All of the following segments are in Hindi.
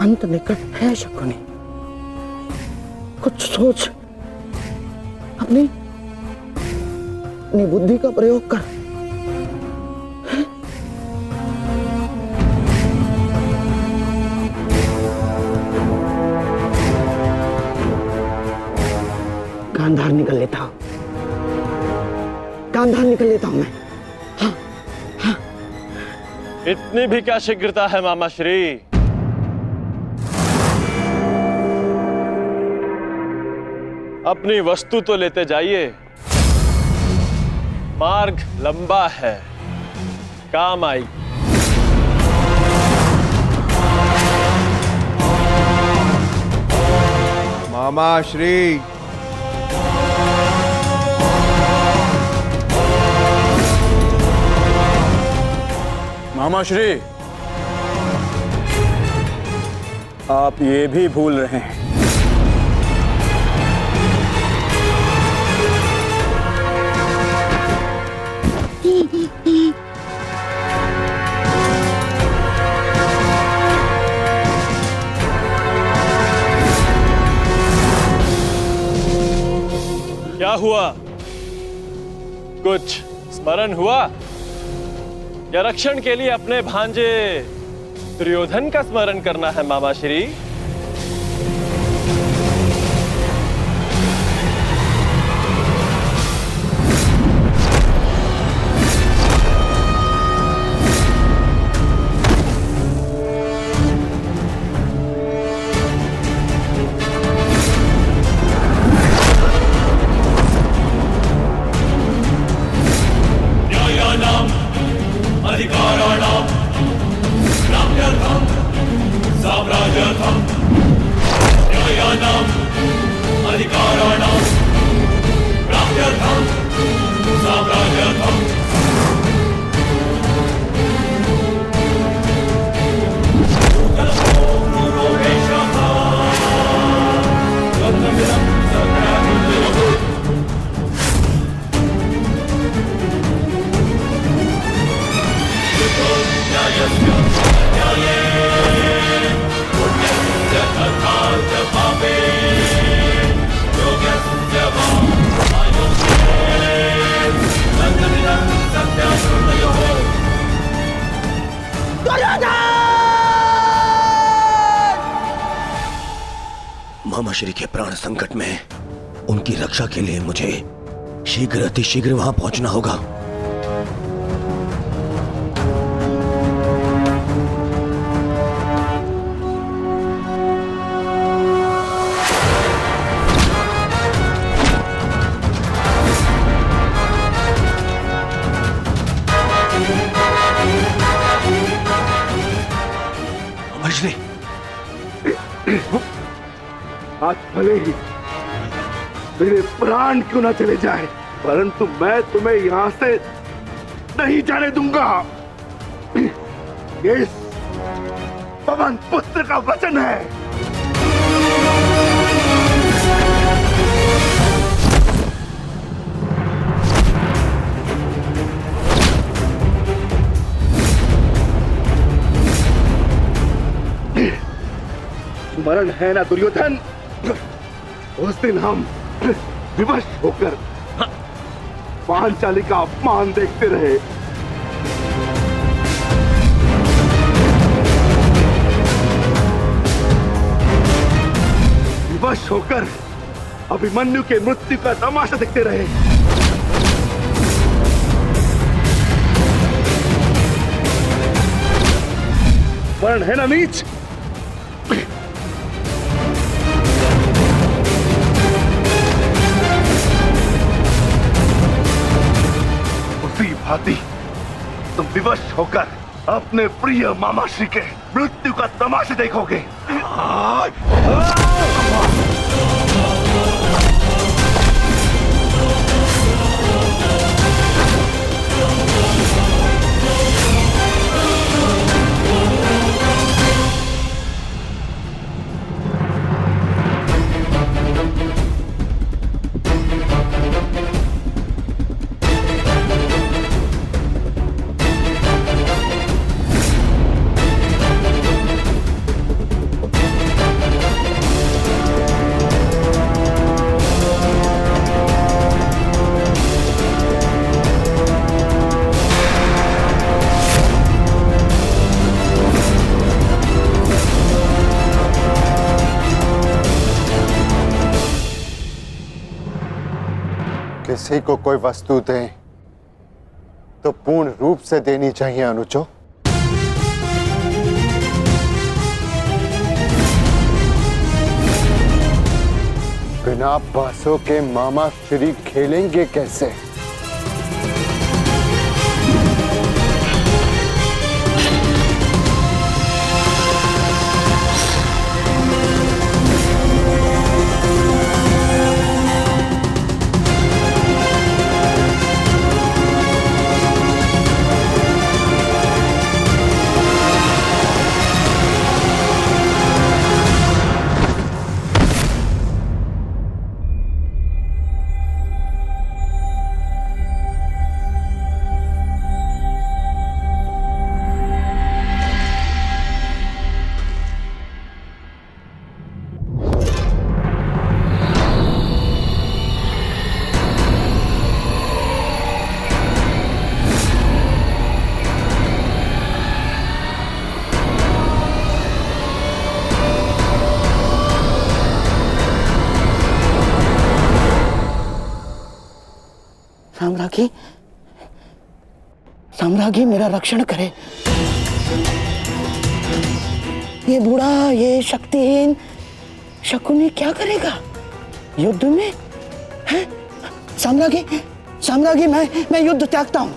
अंत निकट है शकुनी। कुछ सोच, अपनी बुद्धि का प्रयोग कर। गांधार निकल लेता हूं, गांधार निकल लेता हूं मैं। इतनी भी क्या शीघ्रता है मामा श्री? अपनी वस्तु तो लेते जाइए। मार्ग लंबा है, काम आई। मामा श्री, मामा श्री, आप ये भी भूल रहे हैं। क्या हुआ? कुछ स्मरण हुआ या रक्षण के लिए अपने भांजे दुर्योधन का स्मरण करना है मामा श्री? अधिकाराणां प्राप्त्यर्थं साम्राज्यार्थं न्यायानां अधिकाराणां प्राप्त्यर्थं साम्राज्यार्थं मामा श्री के प्राण संकट में, उनकी रक्षा के लिए मुझे शीघ्र अतिशीघ्र वहां पहुंचना होगा। मामा श्री, आज भले ही मेरे प्राण क्यों ना चले जाए, परंतु मैं तुम्हें यहां से नहीं जाने दूंगा। ये पवन पुत्र का वचन है। स्मरण है ना दुर्योधन, उस दिन हम विवश होकर पांचाली का अपमान देखते रहे। विवश होकर अभिमन्यु के मृत्यु का तमाशा देखते रहे। वर्ण है ना नीच? भांति तुम विवश होकर अपने प्रिय मामाश्री के मृत्यु का तमाशा देखोगे। किसी को कोई वस्तु दें तो पूर्ण रूप से देनी चाहिए अनुजो। बिना बांसों के मामा श्री खेलेंगे कैसे? साम्राज्ञी, साम्राज्ञी मेरा रक्षण करे। ये बूढ़ा, ये शक्तिहीन शकुनी क्या करेगा युद्ध में? हैं? साम्राज्ञी, साम्राज्ञी, मैं युद्ध त्यागता हूं।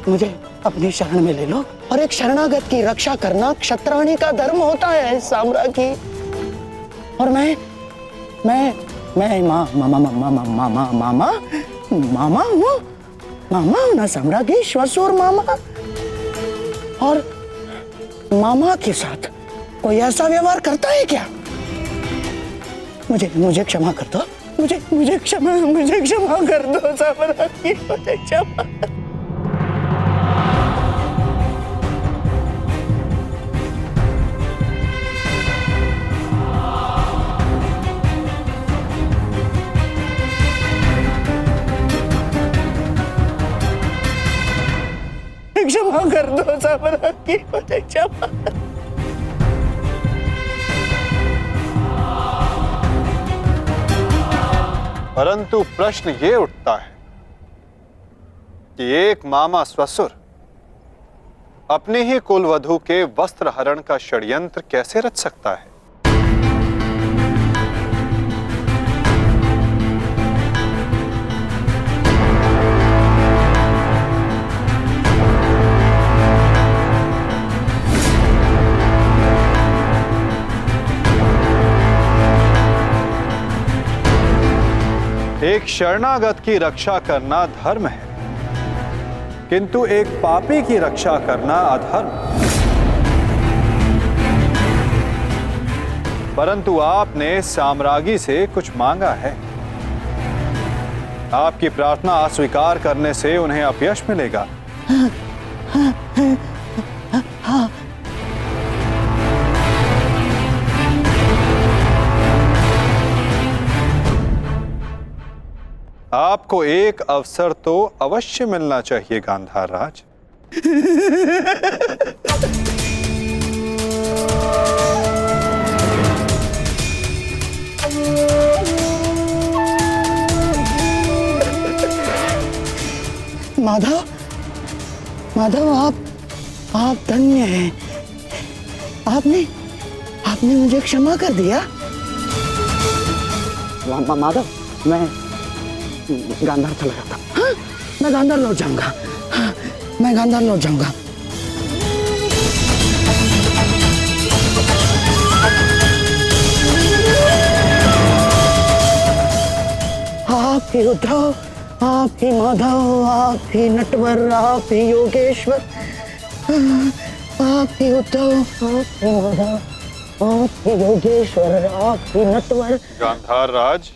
मुझे अपनी शरण में ले लो और एक शरणागत की रक्षा करना क्षत्राणी का धर्म होता है साम्राज्ञी। और मैं मामा हूँ ना साम्राज्ञी, श्वशुर मामा। और मामा के साथ कोई ऐसा व्यवहार करता है क्या? मुझे क्षमा कर दो, मुझे क्षमा कर दो साम्राज्ञी, मुझे क्षमा। क्षमा कर दो साम्राज्ञी, मुझे क्षमा। परंतु प्रश्न ये उठता है कि एक मामा ससुर अपने ही कुलवधू के वस्त्र हरण का षड्यंत्र कैसे रच सकता है? एक शरणागत की रक्षा करना धर्म है, किंतु एक पापी की रक्षा करना अधर्म। परंतु आपने साम्राज्ञी से कुछ मांगा है। आपकी प्रार्थना अस्वीकार करने से उन्हें अपयश मिलेगा। आपको एक अवसर तो अवश्य मिलना चाहिए गांधार राज। माधव, आप धन्य हैं। आपने मुझे क्षमा कर दिया। माधव, मैं गांधार चला जाता। हाँ, मैं गांधार लौट जाऊंगा। हाँ, मैं गांधार लौट जाऊंगा। आप ही उद्धव, आप ही माधव, आप ही नटवर, आप ही योगेश्वर। आप ही उद्धव, आप ही माधव, आप ही योगेश्वर, आप ही नटवर। गांधार राज,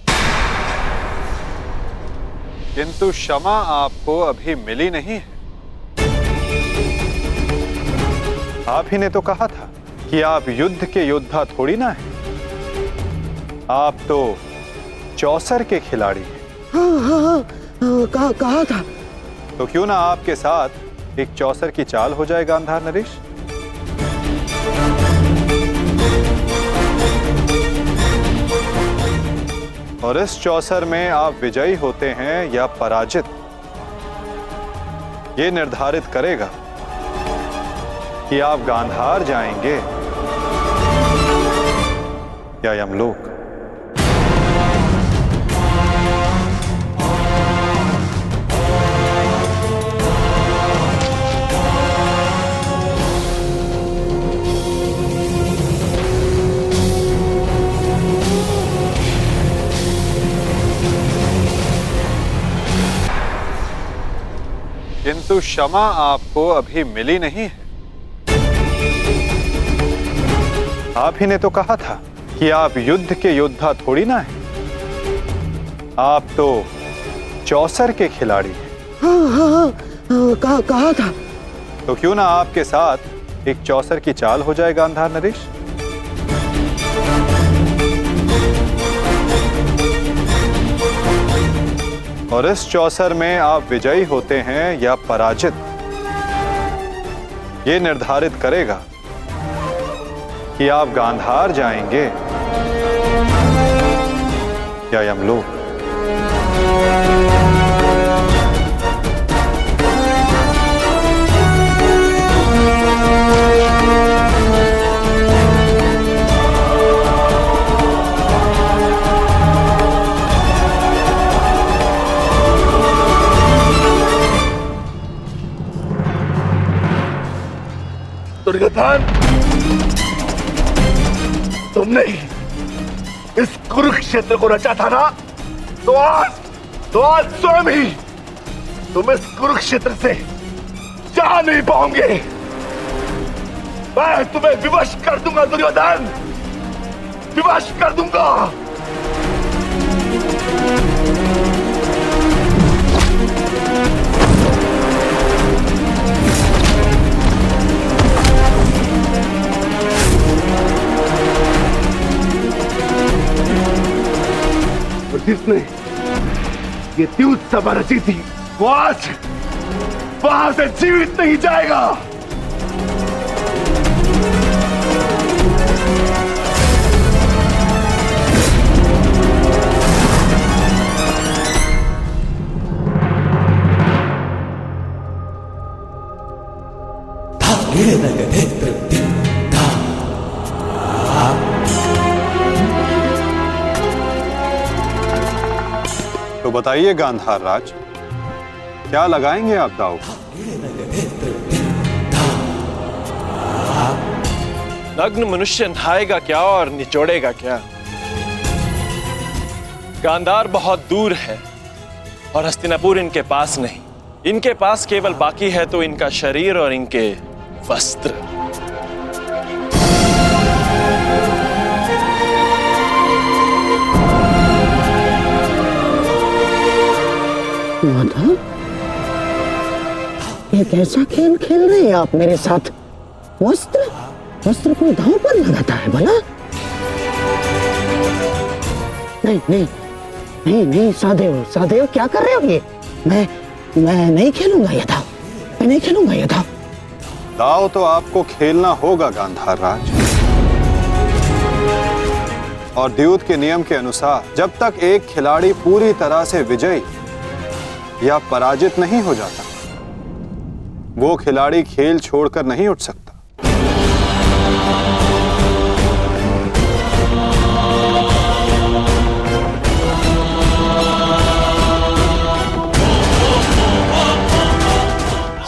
किंतु क्षमा आपको अभी मिली नहीं है। आप ही ने तो कहा था कि आप युद्ध के योद्धा थोड़ी ना हैं। आप तो चौसर के खिलाड़ी हैं। हाँ, कहा था। तो क्यों ना आपके साथ एक चौसर की चाल हो जाए गांधार नरेश? और इस चौसर में आप विजयी होते हैं या पराजित, ये निर्धारित करेगा कि आप गांधार जाएंगे या यमलोक। किंतु क्षमा आपको अभी मिली नहीं है। आप ही ने तो कहा था कि आप युद्ध के योद्धा थोड़ी ना हैं। आप तो चौसर के खिलाड़ी हैं। हाँ, कहा था। तो क्यों ना आपके साथ एक चौसर की चाल हो जाए गांधार नरेश। और इस चौसर में आप विजयी होते हैं या पराजित, ये निर्धारित करेगा कि आप गांधार जाएंगे या यमलोक। दुर्योधन, तुमने इस कुरुक्षेत्र को रचा था ना, तो आज स्वयं ही तुम इस कुरुक्षेत्र से जा नहीं पाओगे। मैं तुम्हें विवश कर दूंगा दुर्योधन, विवश कर दूंगा। जिसने ये द्यूत सभा रची थी, वो आज वहां से जीवित नहीं जाएगा। तो बताइए गांधार राज, क्या लगाएंगे आप दाव? नग्न मनुष्य नहाएगा क्या और निचोड़ेगा क्या? गांधार बहुत दूर है और हस्तिनापुर इनके पास नहीं। इनके पास केवल बाकी है तो इनका शरीर और इनके वस्त्र। माधव, ये कैसा खेल खेल रहे हैं आप मेरे साथ? वस्त्र कोई दांव पर लगाता है भला? नहीं, सादेव क्या कर रहे हो ये? मैं नहीं खेलूंगा ये दांव, मैं नहीं खेलूंगा ये दांव। दाव तो आपको खेलना होगा गांधार राज। और द्यूत के नियम के अनुसार जब तक एक खिलाड़ी पूरी तरह से विजयी या पराजित नहीं हो जाता, वो खिलाड़ी खेल छोड़कर नहीं उठ सकता।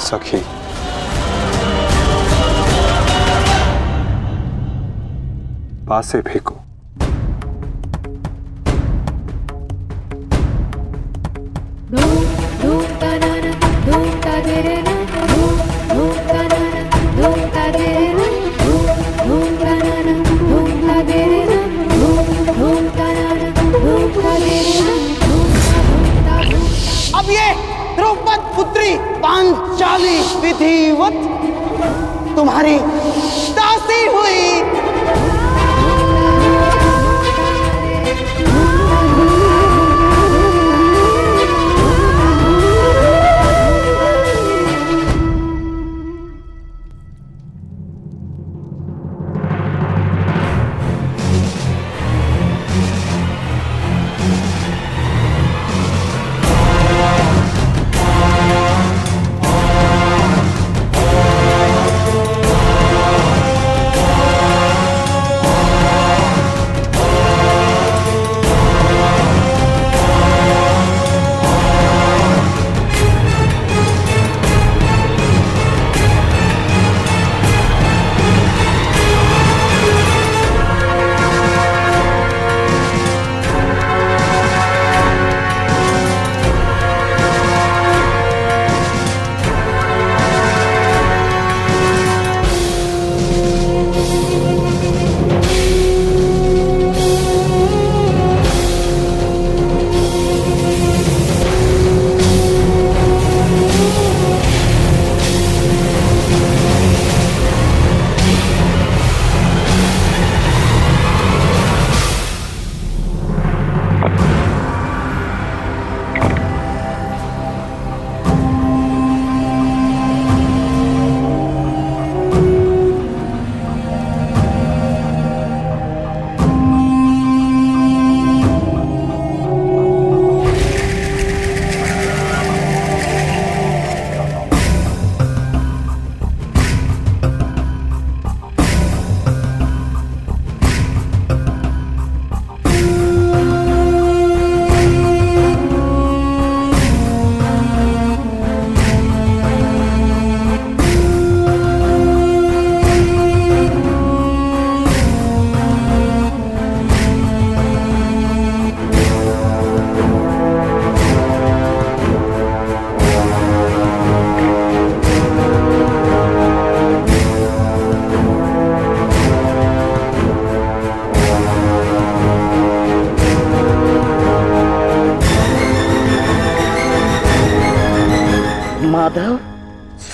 सखी, पासे फेंको। अब ये द्रौपद पुत्री पांचाली विधिवत तुम्हारी दासी हुई।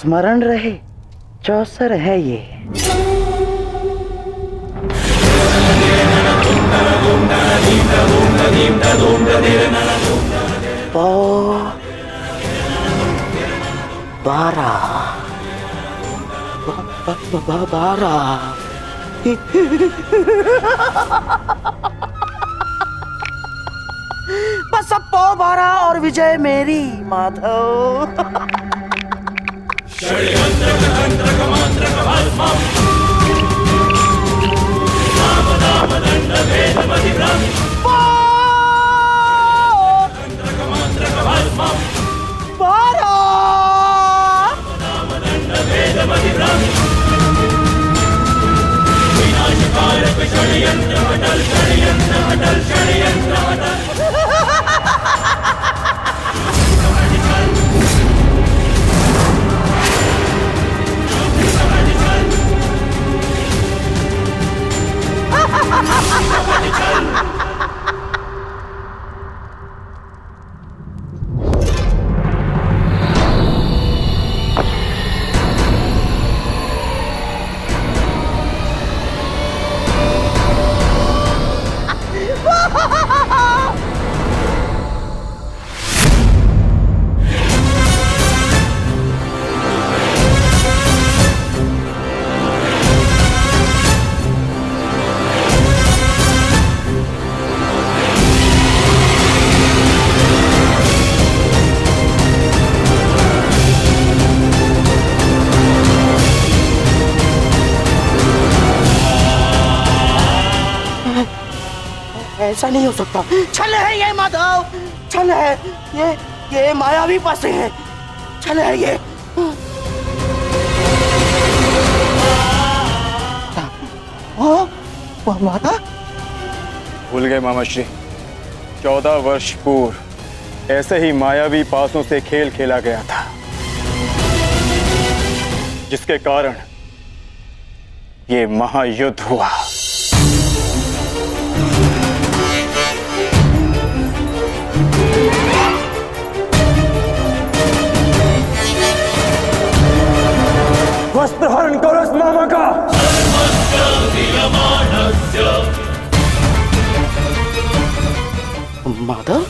स्मरण रहे, चौसर है ये। पौ 12 बस अब पौ 12 और विजय मेरी, माधव। ऐसा नहीं हो सकता। छल है ये माधव, छल है ये मायावी पासे है, छल है ये। माता भूल गए मामा श्री, 14 वर्ष पूर्व ऐसे ही मायावी पासों से खेल खेला गया था, जिसके कारण ये महायुद्ध हुआ। वस्त्र हरण करो इस मामा का। माधव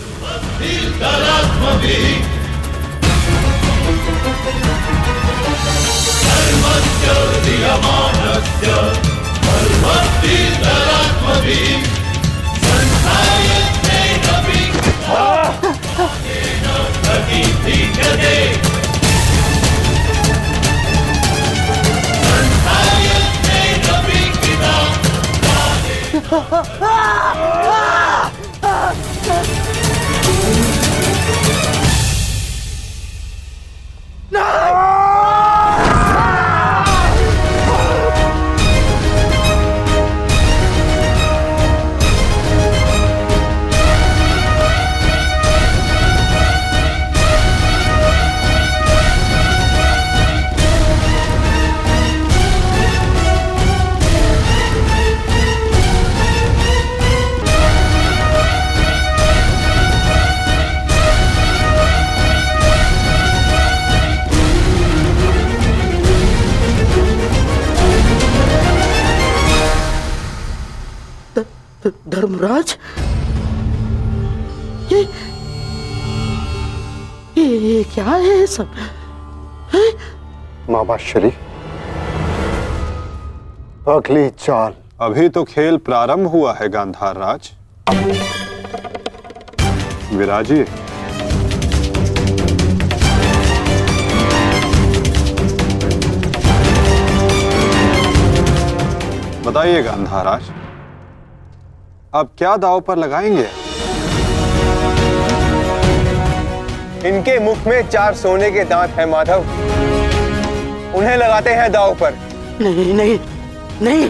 धर्मराज, ये क्या है सब? मामा श्री, अगली चाल। अभी तो खेल प्रारंभ हुआ है गांधार राज। विराजिए। बताइए गांधार राज, अब क्या दांव पर लगाएंगे? इनके मुख में 4 सोने के दांत हैं माधव, उन्हें लगाते हैं दांव पर। नहीं नहीं नहीं,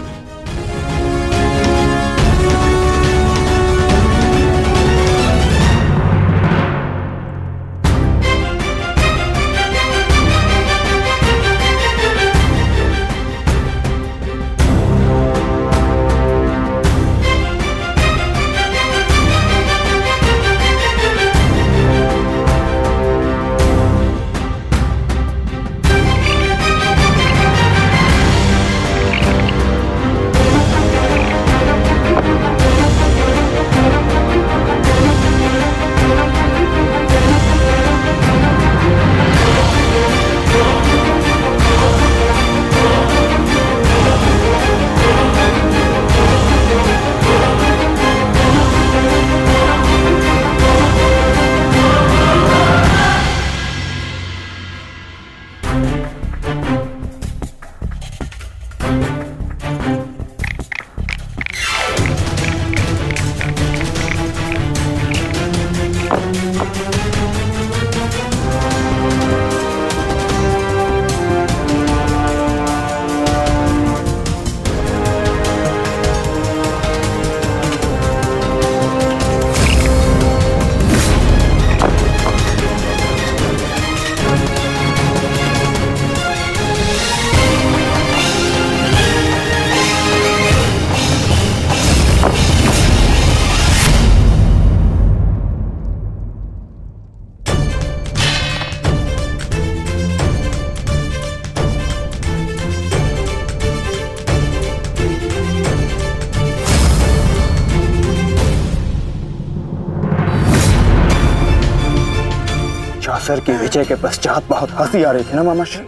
असुर की विजय के पश्चात बहुत हंसी आ रही थी ना मामा श्री।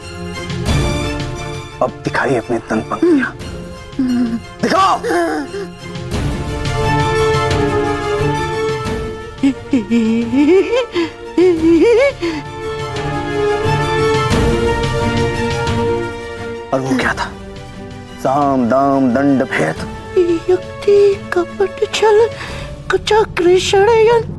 अब दिखाइए अपने तन पंक्तियां, दिखाओ। और वो क्या था? साम दाम दंड भेद, युक्ति कपट छल कुचक्र षड्यंत्र।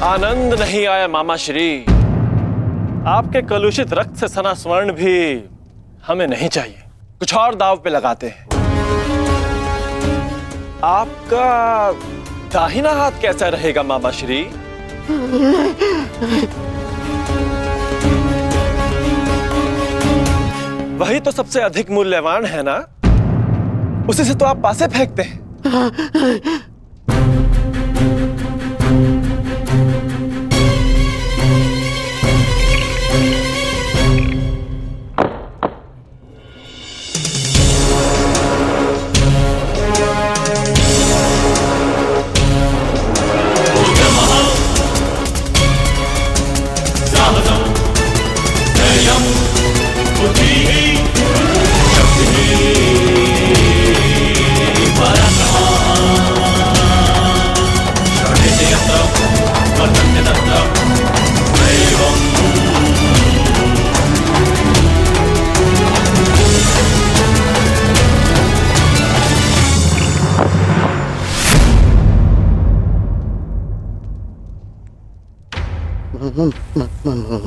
आनंद नहीं आया मामा श्री। आपके कलुषित रक्त से सना स्वर्ण भी हमें नहीं चाहिए। कुछ और दाव पे लगाते हैं। आपका दाहिना हाथ कैसा रहेगा मामा श्री? वही तो सबसे अधिक मूल्यवान है ना, उसी से तो आप पासे फेंकते हैं।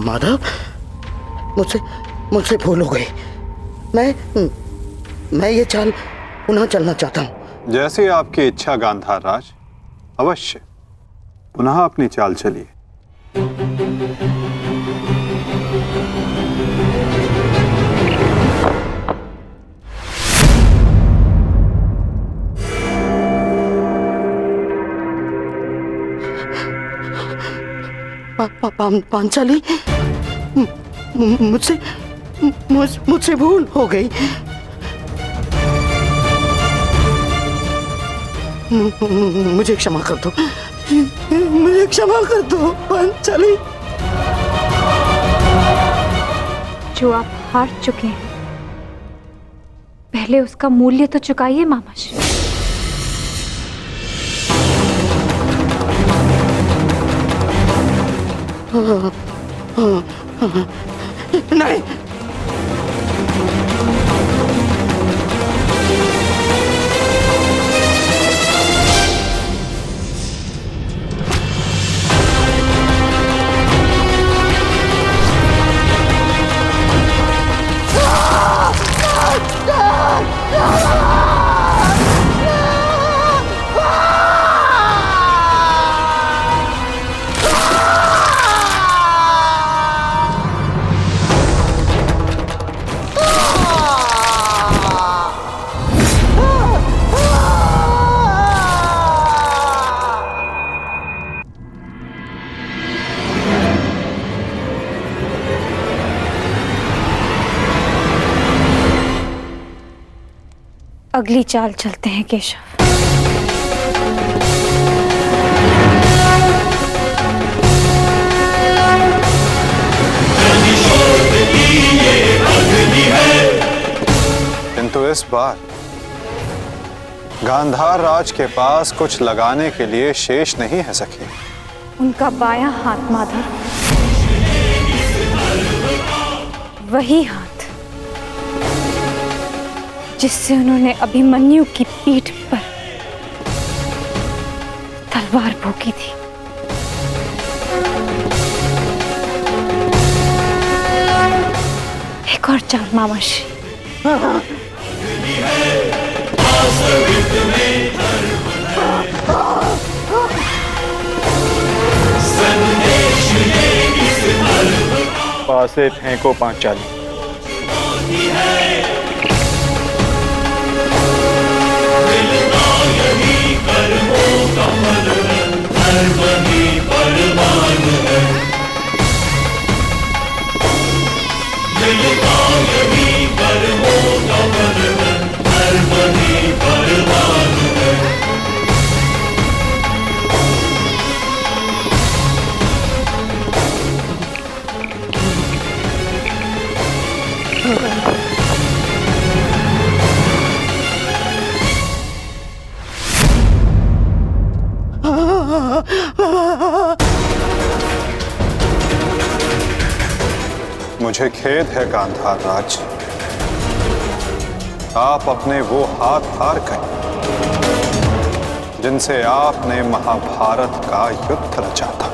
माधव, मुझसे भूल हो गई। मैं ये चाल पुनः चलना चाहता हूँ। जैसी आपकी इच्छा गांधार राज, अवश्य पुनः अपनी चाल चलिए। पांचाली, मुझसे भूल हो गई। मुझे क्षमा कर दो, मुझे क्षमा कर दो पांचाली। जो आप हार चुके हैं, पहले उसका मूल्य तो चुकाइए मामा श्री। नहीं, अगली चाल चलते हैं केशव। किंतु इस बार गांधार राज के पास कुछ लगाने के लिए शेष नहीं है सखी। उनका बायां हाथ माधव, वही हाथ जिससे उन्होंने अभिमन्यु की पीठ पर तलवार भोंकी थी। एक और चाल मामाश्री। पासे फेंको पांचाली। मुझे खेद है गांधार राज, आप अपने वो हाथ हार गए जिनसे आपने महाभारत का युद्ध रचा था।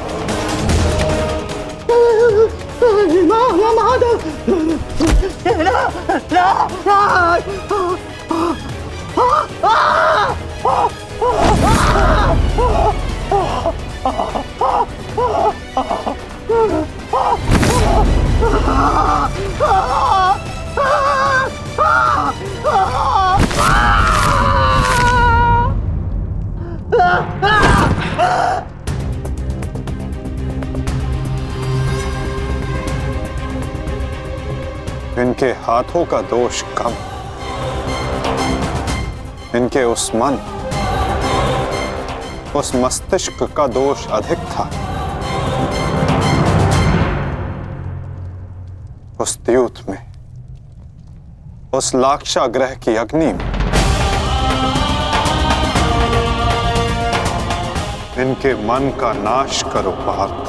इनके हाथों का दोष कम, इनके उस मन, उस मस्तिष्क का दोष अधिक था। उस द्यूत में, उस लाक्षागृह की अग्नि में इनके मन का नाश करो पार्थ।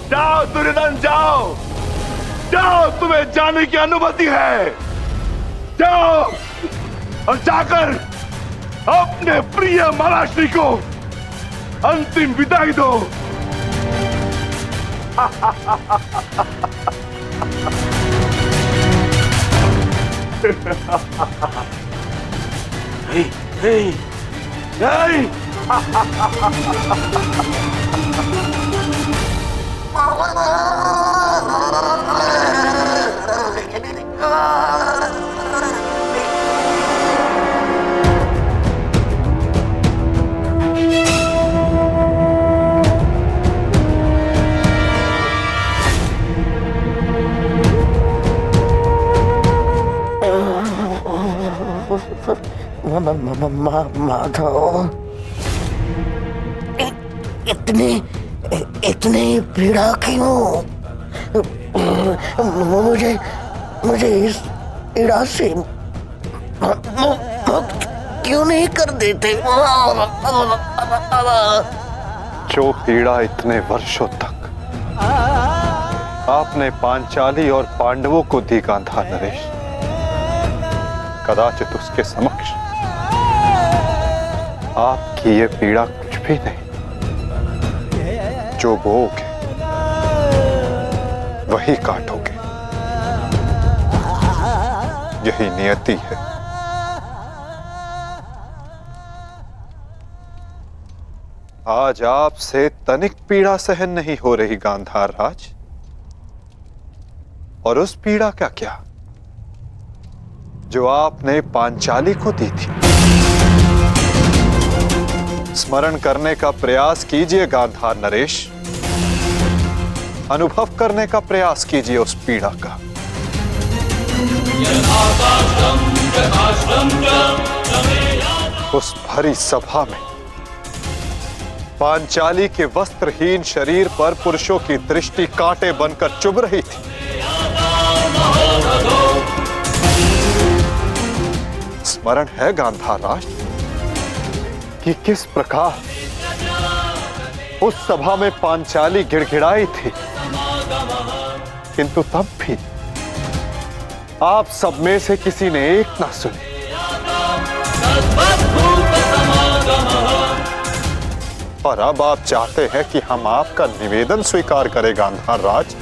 जाओ दुर्योधन, जाओ जाओ, तुम्हें जाने की अनुमति है। जाओ और जाकर अपने प्रिय महाराष्ट्री को अंतिम विदाई दो। नहीं, नहीं, नहीं। माधव, इतनी पीड़ा क्यों? मुझे इस पीड़ा से मुक्त क्यों नहीं कर देते? जो पीड़ा इतने वर्षों तक आपने पांचाली और पांडवों को दी गांधार नरेश, कदाचित उसके समक्ष आपकी ये पीड़ा कुछ भी नहीं। जो बोओगे वही काटोगे, यही नियति है। आज आपसे तनिक पीड़ा सहन नहीं हो रही गांधार राज, और उस पीड़ा का क्या जो आपने पांचाली को दी थी। स्मरण करने का प्रयास कीजिए गांधार नरेश, अनुभव करने का प्रयास कीजिए उस पीड़ा का। उस भरी सभा में पांचाली के वस्त्रहीन शरीर पर पुरुषों की दृष्टि कांटे बनकर चुभ रही थी। स्मरण है गांधार राज कि किस प्रकार उस सभा में पांचाली गिड़गिड़ाई थी, किंतु तब भी आप सब में से किसी ने एक ना सुनी। और अब आप चाहते हैं कि हम आपका निवेदन स्वीकार करें गांधार राज।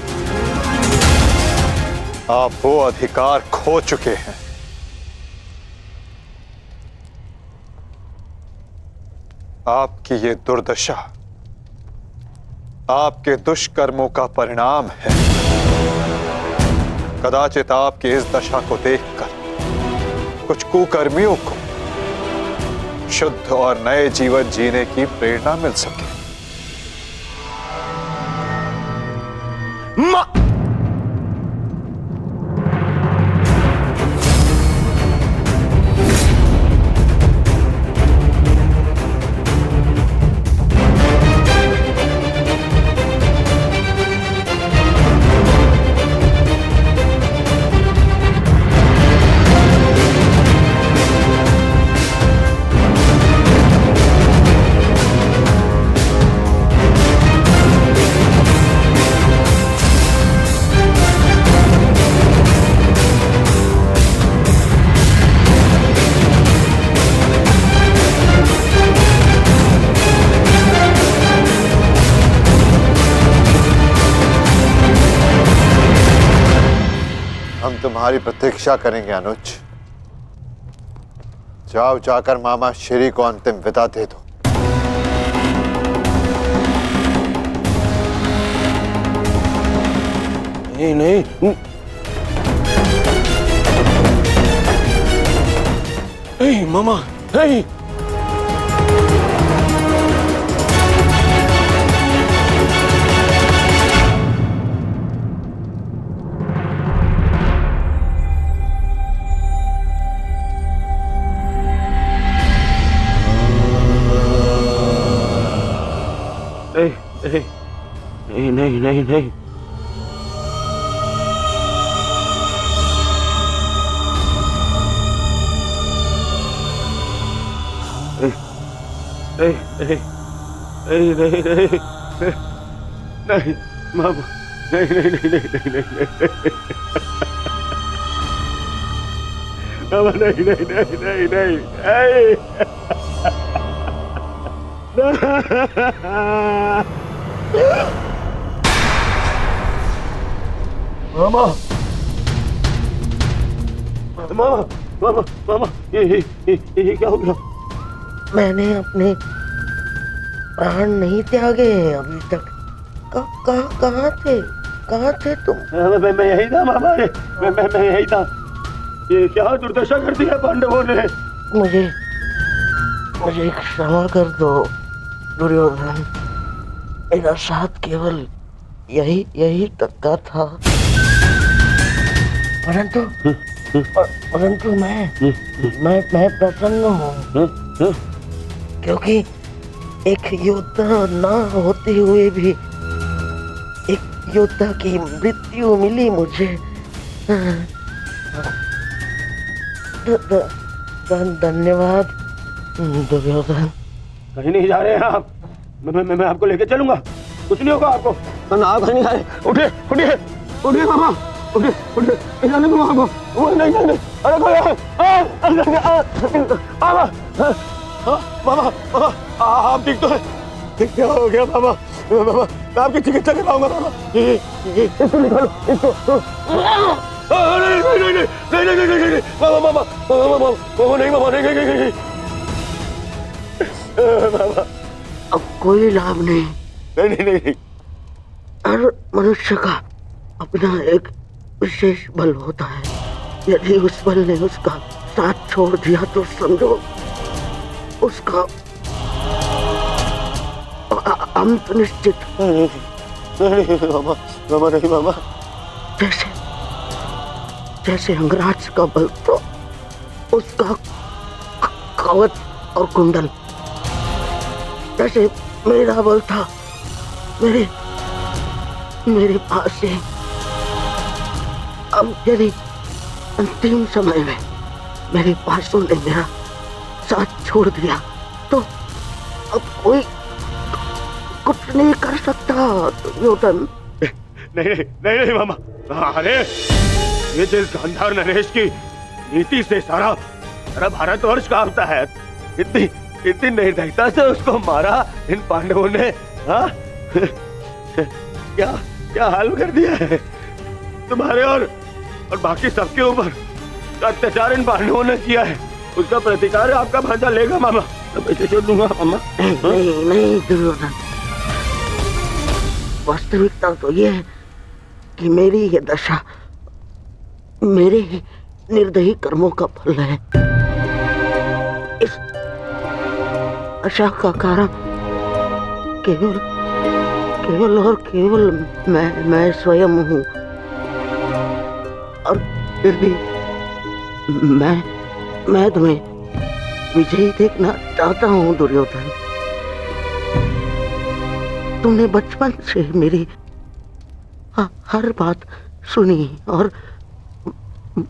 आप वो अधिकार खो चुके हैं। आपकी ये दुर्दशा आपके दुष्कर्मों का परिणाम है। कदाचित आपकी इस दशा को देखकर कुछ कुकर्मियों को शुद्ध और नए जीवन जीने की प्रेरणा मिल सके। हम तुम्हारी प्रतीक्षा करेंगे अनुज। जाओ, जाकर मामा श्री को अंतिम विदा दे दो। नहीं नहीं नहीं मामा, नहीं। नहीं नहीं नहीं नहीं नहीं नहीं नहीं नहीं मामा, नहीं नहीं नहीं नहीं नहीं मामा, नहीं नहीं नहीं नहीं नहीं मामा, मामा, मामा, मामा, ये क्या हो गया? मैंने अपने प्राण नहीं त्यागे हैं अभी तक। कहाँ थे तुम? मैं यही था मामा, मैं यही था। ये क्या दुर्दशा कर दी है पांडवों ने? मुझे क्षमा कर दो दुर्योधन। मेरा साथ केवल यही तक का था, परंतु मैं प्रसन्न हूँ, क्योंकि एक योद्धा ना होते हुए भी एक योद्धा की मृत्यु मिली मुझे। धन्यवाद दुर्योधन। कहीं नहीं जा रहे हैं आप? मैं आपको लेके चलूंगा, कुछ नहीं होगा आपको। ना कहीं नहीं जा रहे। उठिए उठिए उठिए मामा, उठिए जाने दो मामा को। नहीं नहीं नहीं, अरे मामा, आप ठीक तो है? क्या हो गया मामा? मामा, मैं आपकी चिकित्सा कराऊंगा मामा। इसको निकालो, इसको। नहीं मामा, नहीं। अब कोई लाभ नहीं। नहीं। हर मनुष्य का अपना एक विशेष बल होता है। यदि उस बल ने उसका साथ छोड़ दिया तो समझो उसका अंत निश्चित। नहीं मामा। जैसे अंगराज का बल तो उसका कवच और कुंडल, जैसे मेरा बल था मेरे पास से। अब यदि अंतिम समय में मेरे पासों ने मेरा साथ छोड़ दिया तो अब कोई कुछ नहीं कर सकता दुर्योधन। नहीं नहीं नहीं नहीं मामा। अरे ये जिस गांधार नरेश की नीति से सारा भारतवर्ष कांपता है, इतनी निर्दयता से उसको मारा इन पांडवों ने। हाँ क्या हाल कर दिया है तुम्हारे और बाकी सबके ऊपर। अत्याचार इन पांडवों ने किया है, उसका प्रतिकार आपका भांजा लेगा मामा। मैं छोड़ दूंगा मामा। नहीं दुर्योधन, वास्तविकता तो ये है कि मेरी ये दशा मेरे ही निर्दयी कर्मों का फल है। इस आशा का कारण केवल और केवल मैं स्वयं हूँ। और फिर भी मैं तुम्हें विजयी देखना चाहता हूँ दुर्योधन। तुमने बचपन से मेरी हर बात सुनी और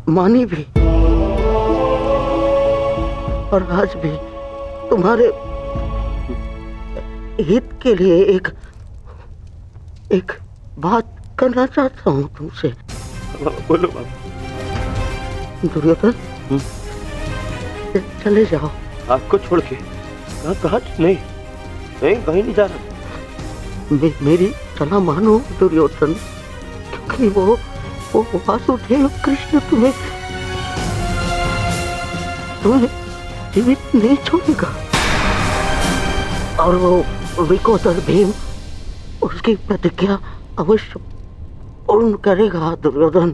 मानी भी, और आज भी तुम्हारे हित के लिए एक बात करना चाहता हूँ तुमसे। बोलो दुर्योधन, चले जाओ। आपको छोड़ के कहाँ? नहीं कहीं नहीं जा रहा। मेरी सलाह मानो दुर्योधन, क्योंकि वो वासुदेव कृष्ण तुम्हें जीवित नहीं छोड़ेगा, और वो विकोदर भीम उसकी प्रतिज्ञा अवश्य पूर्ण करेगा दुर्योधन।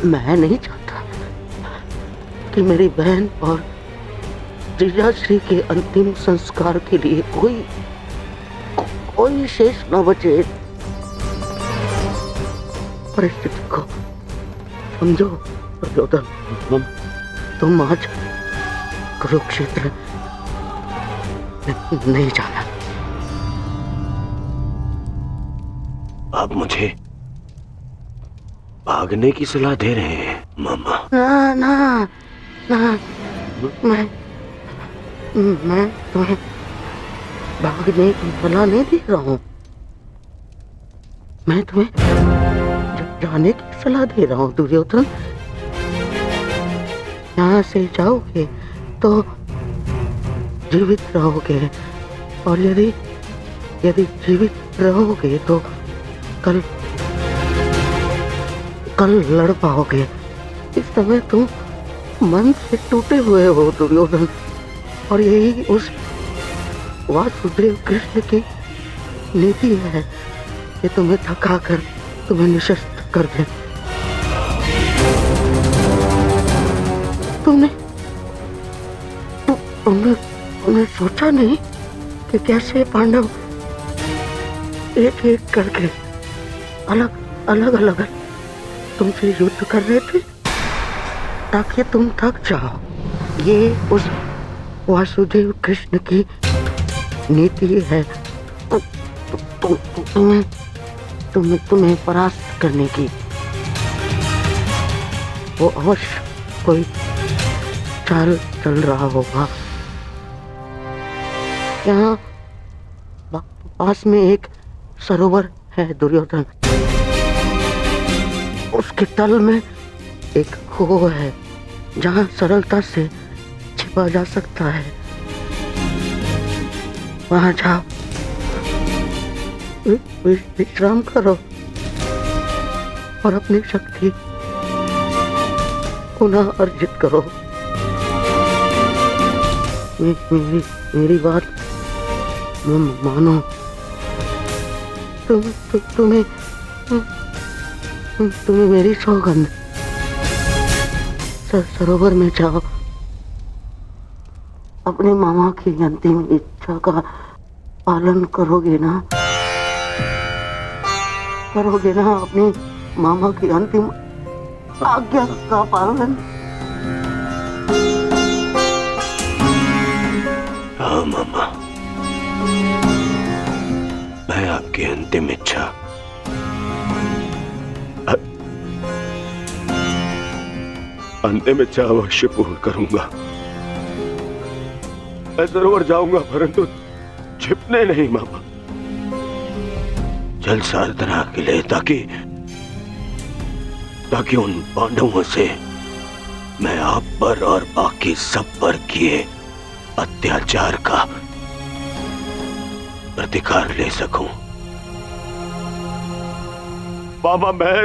मैं नहीं चाहता कि मेरी बहन और जीजाश्री के अंतिम संस्कार के लिए कोई शेष न बचे। परिस्थिति को समझो दुर्योधन। तुम आज कुरुक्षेत्र नहीं जाना। आप मुझे भागने की सलाह दे रहे हैं मामा? ना, मैं तुम्हें भागने की सलाह नहीं दे रहा हूँ। मैं तुम्हें जाने की सलाह दे रहा हूँ दुर्योधन। यहाँ से जाओगे तो जीवित रहोगे, और यदि जीवित रहोगे तो कल लड़ पाओगे। इस समय तुम मन से टूटे हुए हो दुर्योधन, और यही उस वासुदेव कृष्ण की नीति है कि तुम्हें थकाकर तुम्हें निशस्त्र कर दे। तुमने सोचा नहीं कि कैसे पांडव एक एक करके अलग तुमसे युद्ध कर रहे थे ताकि तुम थक जाओ। ये उस वासुदेव कृष्ण की नीति है तुम्हें परास्त करने की। वो अवश्य कोई चाल चल रहा होगा। यहाँ पास में एक सरोवर है दुर्योधन, उसके तल में एक कुआं है जहाँ सरलता से छिपा जा सकता है। वहाँ जाओ, विश्राम करो और अपनी शक्ति पुनः अर्जित करो। मेरी बात मानो। तुम्हें मेरी सौगंध। सरोवर में जाओ, अपने मामा की अंतिम इच्छा का पालन करोगे ना? अपनी मामा की अंतिम आज्ञा का पालन? हाँ मामा, मैं आपकी अंतिम इच्छा अवश्य पूर्ण करूंगा। मैं सरोवर जाऊंगा, परंतु छिपने नहीं मामा, चल सारधना के लिए, ताकि उन पांडवों से मैं आप पर और बाकी सब पर किए अत्याचार का प्रतिकार ले सकूं। मामा, मैं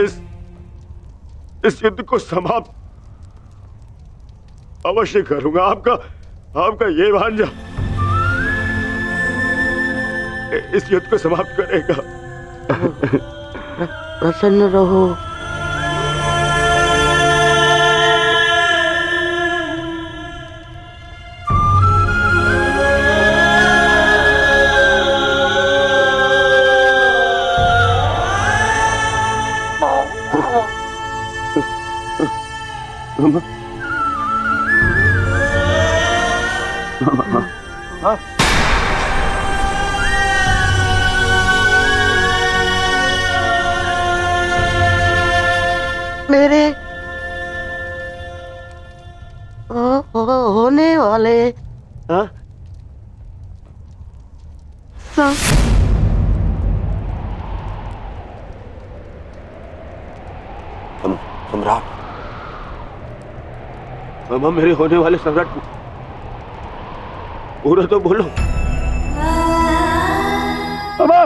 इस युद्ध को समाप्त अवश्य करूंगा। आपका ये भांजा इस युद्ध को समाप्त करेगा। प्रसन्न रहो। मेरे होने वाले सम्राट, मामा, मेरे होने वाले सम्राट पूरा तो बोलो। मामा,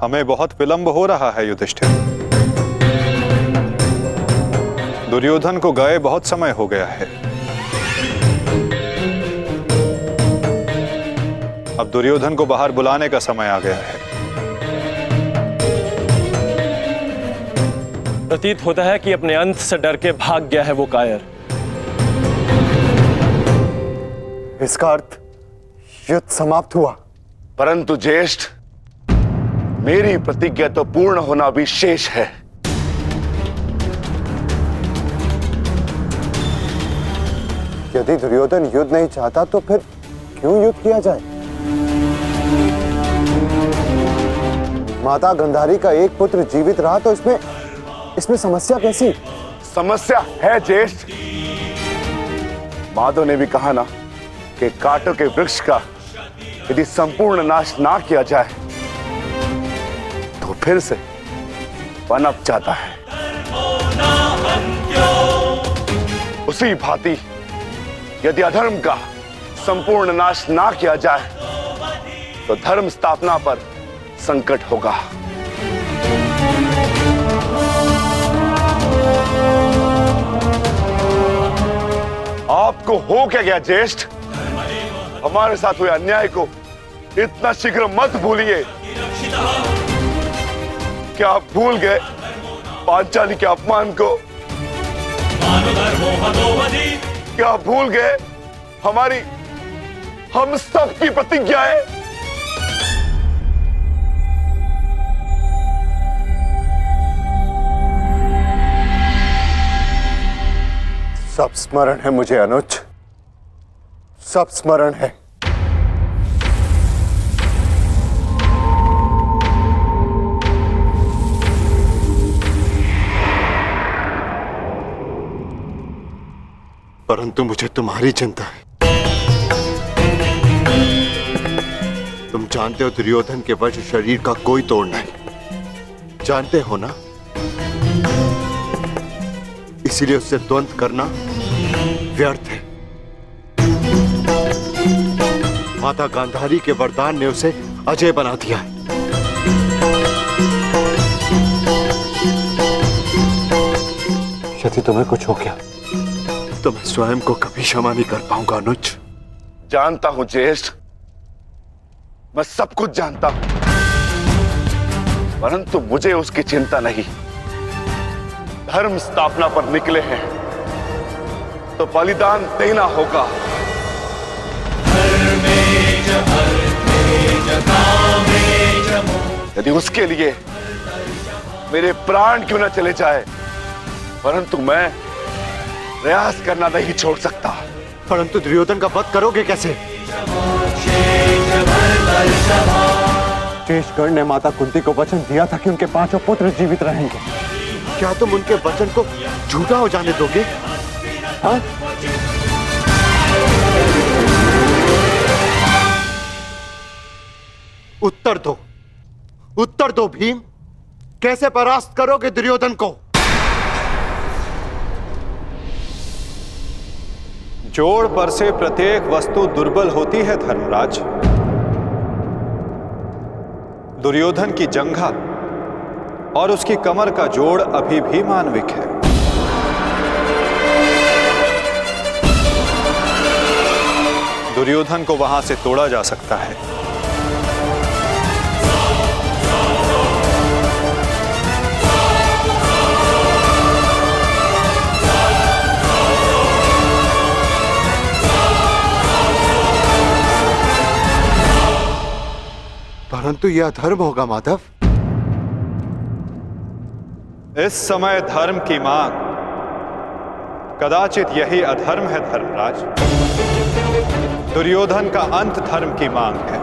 हमें बहुत विलंब हो रहा है युधिष्ठिर। दुर्योधन को गए बहुत समय हो गया है। अब दुर्योधन को बाहर बुलाने का समय आ गया है। प्रतीत होता है कि अपने अंत से डर के भाग गया है वो कायर। इसका अर्थ युद्ध समाप्त हुआ। परंतु ज्येष्ठ, मेरी प्रतिज्ञा तो पूर्ण होना भी शेष है। यदि दुर्योधन युद्ध नहीं चाहता तो फिर क्यों युद्ध किया जाए? माता गांधारी का एक पुत्र जीवित रहा तो इसमें समस्या कैसी? समस्या है ज्येष्ठ। माधव ने भी कहा ना कि कांटों के वृक्ष का यदि संपूर्ण नाश ना किया जाए तो फिर से पनप जाता है। उसी भांति यदि अधर्म का संपूर्ण नाश ना किया जाए तो धर्म स्थापना पर संकट होगा। आपको हो क्या गया ज्येष्ठ? हमारे साथ हुए अन्याय को इतना शीघ्र मत भूलिए। क्या आप भूल गए पांचाली के अपमान को? क्या आप भूल गए हम सब की प्रतिज्ञाएं? सब स्मरण है मुझे अनुज, सब स्मरण है। परंतु मुझे तुम्हारी चिंता है। तुम जानते हो दुर्योधन के वश शरीर का कोई तोड़ नहीं, जानते हो ना? इसीलिए उससे द्वंद्व करना व्यर्थ है। माता गांधारी के वरदान ने उसे अजय बना दिया है। यदि तुम्हें कुछ हो गया तो मैं स्वयं को कभी क्षमा नहीं कर पाऊंगा अनुज। जानता हूं ज्येष्ठ, मैं सब कुछ जानता हूं, परंतु मुझे उसकी चिंता नहीं। धर्म स्थापना पर निकले हैं तो बलिदान देना होगा। यदि उसके लिए मेरे प्राण क्यों न चले जाए, परंतु मैं प्रयास करना नहीं छोड़ सकता। परंतु दुर्योधन का वध करोगे कैसे? शेषगढ़ ने माता कुंती को वचन दिया था कि उनके 5 पुत्र जीवित रहेंगे। क्या तुम उनके वचन को झूठा हो जाने दोगे? हाँ? उत्तर दो भीम, कैसे परास्त करोगे दुर्योधन को? जोड़ पर से प्रत्येक वस्तु दुर्बल होती है धर्मराज। दुर्योधन की जंघा और उसकी कमर का जोड़ अभी भी मानविक है। दुर्योधन को वहां से तोड़ा जा सकता है। परंतु यह अधर्म होगा माधव। इस समय धर्म की मांग कदाचित यही अधर्म है धर्मराज। दुर्योधन का अंत धर्म की मांग है।